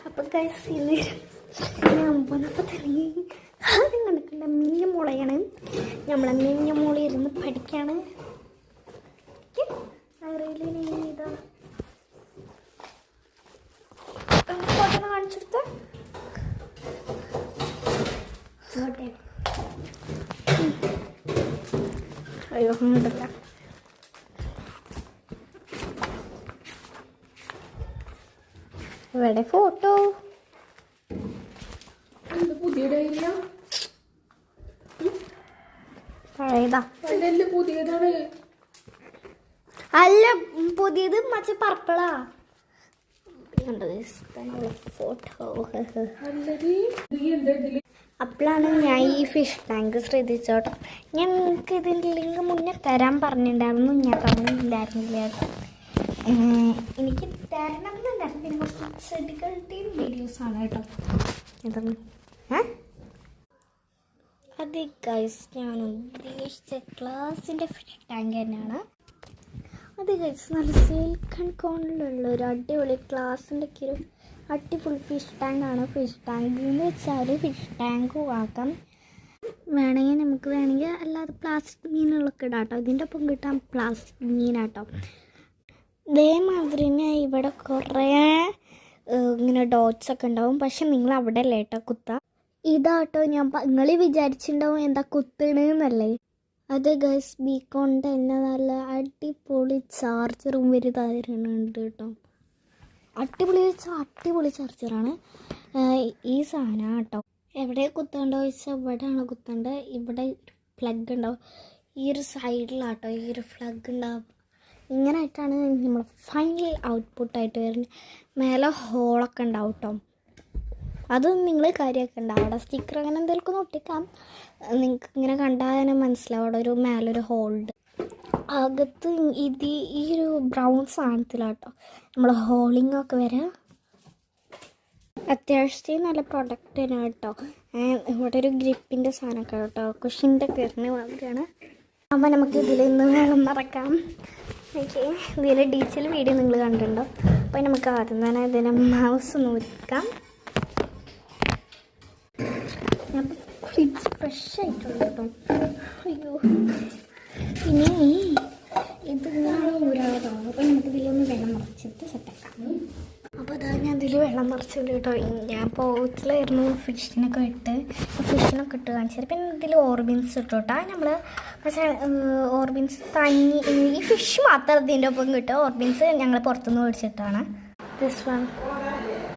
അപ്പം ഗൈസ് ഇന്ന് ഞാൻ വന്നപ്പോൾ തന്നെ ആദ്യം കണ്ടിട്ടുണ്ട് മിഞ്ഞ മോളയാണ്. നമ്മളെ മിഞ്ഞ മോളി ഇരുന്ന് പഠിക്കാണ്. ഇതാ കാണിച്ചെടുത്ത അയ്യോ ഉണ്ടല്ല. ഇവിടെ ഫോട്ടോ പഴയതാ അല്ല പുതിയത് മറ്റേ പർപ്പിളാ. ഫോട്ടോ അപ്പോഴാണ് ഞാൻ ഈ ഫിഷ് ടാങ്ക് ശ്രദ്ധിച്ചോട്ടോ. ഞാൻ നിങ്ങൾക്ക് ഇതിൻ്റെ ലിങ്ക് മുന്നേ തരാൻ പറഞ്ഞിട്ടുണ്ടായിരുന്നു, ഞാൻ തന്നില്ലായിരുന്നില്ല കേട്ടോ. എനിക്ക് തരണം എന്നുണ്ടായിരുന്നു. പിന്നെ കുറച്ച് ചെടികളുടെയും വീഡിയോസാണ് കേട്ടോ. ഇതൊന്ന് അത് ഗൈസ് ഞാൻ ഉദ്ദേശിച്ച ക്ലാസ്സിൻ്റെ ഫിഷ് ടാങ്ക് തന്നെയാണ്. അത് ഗൈസ് നല്ല സിൽക്കൺ കോണിലുള്ള ഒരു അടിപൊളി ക്ലാസ്സിൻ്റെ ഒക്കെ ഒരു അടിപൊളി ഫിഷ് ടാങ്കാണ്. ഫിഷ് ടാങ്ക് എന്ന് വെച്ചാൽ ഫിഷ് ടാങ്കും ആക്കാം. വേണമെങ്കിൽ അല്ലാതെ പ്ലാസ്റ്റിക് മീനുകളൊക്കെ ഇടാം കേട്ടോ. ഇതിൻ്റെ ഒപ്പം കിട്ടാൻ പ്ലാസ്റ്റിക് മീനാട്ടോ. ഇതേമാതിരി തന്നെ ഇവിടെ കുറേ ഇങ്ങനെ ഡോട്ട്സ് ഒക്കെ ഉണ്ടാവും. പക്ഷെ നിങ്ങൾ അവിടെ അല്ലേ കേട്ടോ കുത്താം. ഇതാട്ടോ നിങ്ങൾ വിചാരിച്ചിട്ടുണ്ടാവും എന്താ കുത്തണെന്നല്ലേ. അത് ഗൈസ് ബീക്കോണിൻ്റെ തന്നെ നല്ല അടിപൊളി ചാർജറും വരുന്നുണ്ട് കേട്ടോ. അടിപൊളി ചാർജറാണ് ഈ സാധനം കേട്ടോ. എവിടെ കുത്തേണ്ടോ ചോദിച്ചാൽ ഇവിടെയാണ് കുത്തേണ്ടത്. ഇവിടെ പ്ലഗ് ഉണ്ടാവും, ഈ ഒരു സൈഡിലാട്ടോ ഈ ഒരു പ്ലഗ് ഉണ്ടാവും. ഇങ്ങനെ ആയിട്ടാണ് നമ്മൾ ഫൈനൽ ഔട്ട്പുട്ടായിട്ട് വരുന്നത്. മേലെ ഹോളൊക്കെ ഉണ്ടാവും കേട്ടോ. അതൊന്നും നിങ്ങൾ കാര്യമൊക്കെ ഉണ്ടാവും. അവിടെ സ്റ്റിക്കർ അങ്ങനെ എന്തെങ്കിലും ഒട്ടിക്കാം. നിങ്ങൾക്ക് ഇങ്ങനെ കണ്ടാൽ തന്നെ മനസ്സിലാവും അവിടെ ഒരു മേലൊരു ഹോളുണ്ട്. അകത്ത് ഈ ഒരു ബ്രൗൺ സാധനത്തിലാട്ടോ നമ്മൾ ഹോളിങ്ങൊക്കെ വരാം. അത്യാവശ്യത്തിന് നല്ല പ്രൊഡക്റ്റ് തന്നെ കേട്ടോ. ഇവിടെ ഒരു ഗ്രിപ്പിൻ്റെ സാധനമൊക്കെ കേട്ടോ. കുഷിൻ്റെ കയറിന് മാതിരിയാണ്. അപ്പോൾ നമുക്ക് ഇതിൽ നിന്ന് വെള്ളം നിറക്കാം. ഓക്കെ, ഇതിൽ ഡീറ്റെയിൽ വീഡിയോ നിങ്ങൾ കണ്ടിട്ടുണ്ടോ. അപ്പോൾ നമുക്ക് ആദ്യം തന്നെ ഇതിനെ മൗസ് ഒന്ന് ഒരുക്കാം. ഞാൻ ഫ്രഷ് ആയിട്ടുണ്ട് കേട്ടോ. അയ്യോ, പിന്നെ ഇതിങ്ങനെ ഊരാതാണ്. അപ്പോൾ നമുക്ക് ഇതിലൊന്ന് വെള്ളം നിറച്ചിട്ട് സെറ്റാക്കാം. അപ്പോൾ അതാ ഞാൻ ഇതിൽ വെള്ളം നിറച്ചിട്ടുണ്ട് കേട്ടോ. ഞാൻ പോച്ചിലായിരുന്നു ഫിഷിനൊക്കെ ഇട്ട് കാണിച്ചത്. പിന്നെ ഇതിൽ ഓർബിൻസ് ഇട്ടു കേട്ടോ. നമ്മൾ പക്ഷേ ഓർബിൻസ് ഈ ഫിഷ് മാത്രം ഇതിൻ്റെ ഒപ്പം കിട്ടും. ഓർബിൻസ് ഞങ്ങൾ പുറത്തുനിന്ന് മേടിച്ചിട്ടാണ്. This one